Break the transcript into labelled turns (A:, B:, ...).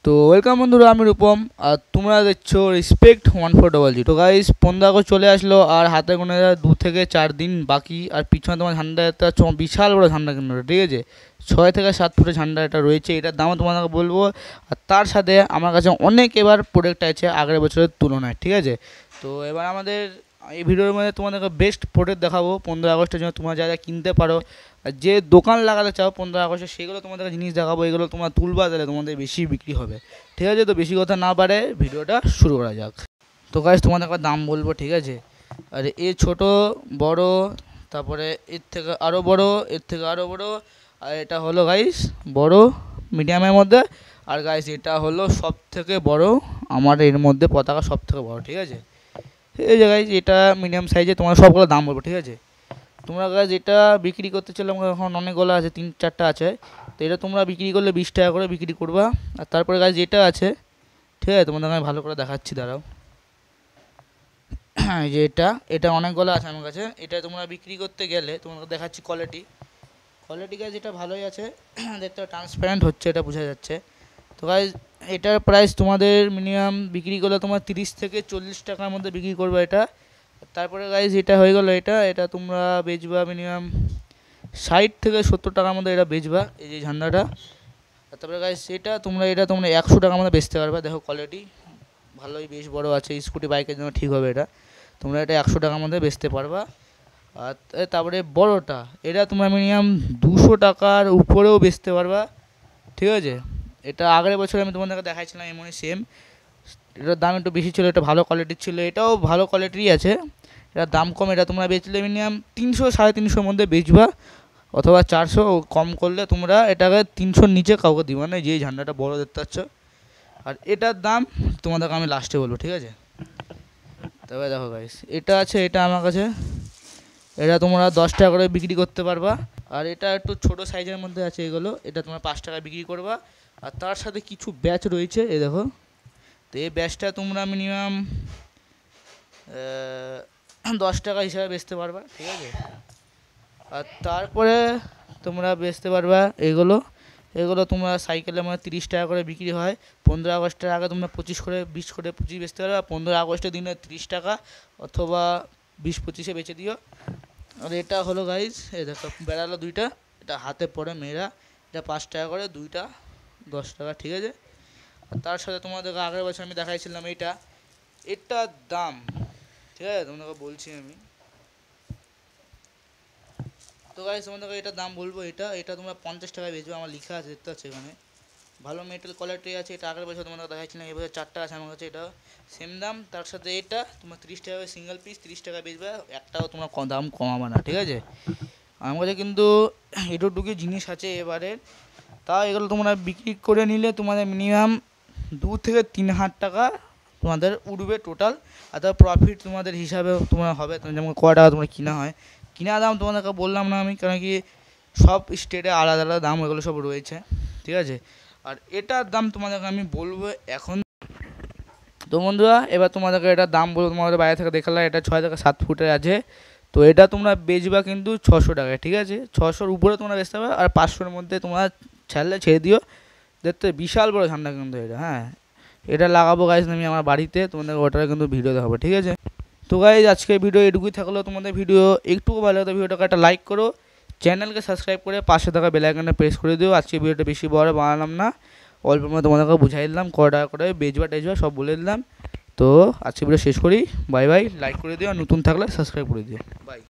A: তো ওয়েলকাম বন্ধুরা, আমি রূপম আর তোমরা দেখছো রেসপেক্ট 1400। তো গাইস 15 আগস্ট চলে আসলো আর হাতে গোনা 2 থেকে 4 দিন বাকি। আর পিছনে তোমার ঝান্ডা একটা বিশাল বড় ঝান্ডা কিন্তু, ঠিক আছে, 6 থেকে 7 ফুটের ঝান্ডা এটা রয়েছে। এটার দামও তোমাদেরকে বলবো। আর তার সাথে আমার কাছে অনেক এবার প্রোডাক্ট আছে আগের বছরের তুলনায়, ঠিক আছে। তো এবার আমাদের এই ভিডিওর মধ্যে তোমাদেরকে বেস্ট প্রোডাক্ট দেখাবো 15 আগস্টের জন্য তোমরা যা যা কিনতে পারো। আর যে দোকান লাগাতে চাও 15 আগস্টে সেগুলো তোমাদেরকে জিনিস দেখাবো। এগুলো তোমরা তুলবা, তাহলে তোমাদের বেশি বিক্রি হবে, ঠিক আছে। তো বেশি কথা না পারে ভিডিওটা শুরু করা যাক। তো গাইস তোমাদের একটা দাম বলবো, ঠিক আছে। আর এর ছোট বড়, তারপরে এর থেকে আরও বড়, এর থেকে আরও বড়, আর এটা হলো গাইস বড় মিডিয়ামের মধ্যে। আর গাইস এটা হলো সব থেকে বড়, আমার এর মধ্যে পতাকা সব থেকে বড়, ঠিক আছে। এই যে গাইস এটা মিডিয়াম সাইজে, তোমার সবগুলো দাম বলবো, ঠিক আছে। তোমরা গাইস এটা বিক্রি করতে চলে আমার এখন অনেকগুলো আছে, 3-4টা আছে। তো এটা তোমরা বিক্রি করলে 20 টাকা করে বিক্রি করবা। আর তারপরে গাইস যেটা আছে, ঠিক আছে, তোমাদের আমি ভালো করে দেখাচ্ছি, দাঁড়াও। এই যে এটা অনেকগুলো আছে আমার কাছে। এটা তোমরা বিক্রি করতে গেলে তোমাকে দেখাচ্ছি কোয়ালিটি গাইস এটা ভালোই আছে। দেখতে ট্রান্সপারেন্ট হচ্ছে, এটা বোঝা যাচ্ছে। তো গাইস এটার প্রাইস তোমাদের মিনিমাম বিক্রি করলে তোমার 30 থেকে 40 টাকার মধ্যে বিক্রি করবে এটা। তারপরে গাইস এটা হয়ে গেল, এটা তোমরা বেচবা মিনিমাম 60 থেকে 70 টাকার মধ্যে এটা বেচবা, এই যে ঝান্ডাটা। তারপরে গাইস এটা তোমরা 100 টাকার মধ্যে বেচতে পারবে। দেখো কোয়ালিটি ভালোই বেশ বড় আছে, স্কুটি বাইকের জন্য ঠিক হবে এটা। তোমরা এটা 100 টাকার মধ্যে বেচতে পারবা। আর তারপরে বড়টা এটা তোমরা মিনিমাম 200 টাকার উপরেও বেচতে পারবা, ঠিক আছে। এটা আগের বছর আমি তোমাদেরকে দেখাইছিলাম এমনই সেম। এটার দাম একটু বেশি ছিল, এটা ভালো কোয়ালিটির ছিল, এটাও ভালো কোয়ালিটিরই আছে। এটার দাম কম, এটা তোমরা বেচলে মিনিমাম 300-350 মধ্যে বেচবা, অথবা 400 কম করলে তোমরা এটাকে 300-র নিচে কাউকে দিবা না, যে ঝান্ডাটা বড় দেখতে পাচ্ছ। আর এটার দাম তোমাদেরকে আমি লাস্টে বলবো, ঠিক আছে। তবে দেখো গাইস এটা আছে, এটা আমার কাছে এটা তোমরা 10 টাকা করে বিক্রি করতে পারবা। আর এটা একটু ছোট সাইজের মধ্যে আছে এগুলো, এটা তোমরা 5 টাকায় বিক্রি করবা। আর তার সাথে কিছু ব্যাচ রয়েছে, এই দেখো। তো এই ব্যাচটা তোমরা মিনিমাম 10 টাকা হিসাবে বেচতে পারবা, ঠিক আছে। আর তারপরে তোমরা বেচতে পারবা এগুলো তোমরা সাইকেলের মধ্যে 30 টাকা করে বিক্রি হয়। 15 আগস্টের আগে তোমরা 25 করে 20 করে 25 বেচতে পারবে। 15 আগস্টের দিনে 30 টাকা অথবা 20-25-এ বেচে দিও। আর এটা হলো গাইজ, এই দেখো বেড়ালো দুইটা, এটা হাতে পড়ে মেয়েরা, এটা 5 টাকা করে, দুইটা 10 টাকা, ঠিক আছে। আর তার সাথে তোমাদেরকে আগের বছর আমি দেখাইছিলাম এটার দাম, ঠিক আছে, তোমাদেরকে বলছি আমি। তো গাইজ তোমাদেরকে এটার দাম বলবো, এটা তোমরা 50 টাকায় বেচবে, আমার লেখা আছে, দেখতে পাচ্ছ এখানে। ভালো মেটেরিয়াল কোয়ালিটি আছে। এটা আগের বছর তোমাদেরকে দেখাইছিলাম, এই বছর 4টা আছে আমার কাছে, এটা সেম দাম। তার সাথে এটা তোমার 30 টাকা সিঙ্গেল পিস, 30 টাকা বেচবে, একটাও তোমরা দাম কমাবে না, ঠিক আছে। আমার কাছে কিন্তু এটুকু জিনিস আছে এবারে। তাও এগুলো তোমরা বিক্রি করে নিলে তোমাদের মিনিমাম 2 থেকে 3 হাজার টাকা তোমাদের উঠবে টোটাল। আর তার প্রফিট তোমাদের হিসাবে তোমার হবে, যেমন ক টাকা তোমরা কিনা হয়, কিনা দাম তোমাদেরকে বললাম না আমি, কারণ কি সব স্টেটে আলাদা আলাদা দাম এগুলো সব রয়েছে, ঠিক আছে। আর এটার দাম তোমাদেরকে আমি বলবো এখন। তো বন্ধুরা এবার তোমাদেরকে এটার দাম বলবো, তোমাদের বাইরে থেকে দেখালাম এটা 6 থেকে 7 ফুটের আছে। তো এটা তোমরা বেচবা কিন্তু 600 টাকায়, ঠিক আছে। 600-র উপরে তোমরা বেচতে পারবে। আর 500-র মধ্যে তোমরা ছাড়লে ছেড়ে দিও। দেখতে বিশাল বড় ঝান্ডা কিন্তু এটা, হ্যাঁ। এটা লাগাবো গাইজ আমি আমার বাড়িতে, তোমাদের ওটার কিন্তু ভিডিও দেখাবো, ঠিক আছে। তো গাইজ আজকে ভিডিও এটুকুই থাকলো। তোমাদের ভিডিও একটু ভালো লাগতো ভিডিওটাকে একটা লাইক করো, চ্যানেলকে সাবস্ক্রাইব করে পাশে থাকা বেল আইকনটা প্রেস করে দিও। আজকে ভিডিওটা বেশি বড় বানালাম না, অল্প মধ্যে তোমাদেরকে বুঝাই দিলাম কটা করে বেচবা টেচবা সব বলে দিলাম। তো আজকে ভিডিও শেষ করি, বাই বাই। লাইক করে দিও, আর নতুন থাকলে সাবস্ক্রাইব করে দিও, বাই।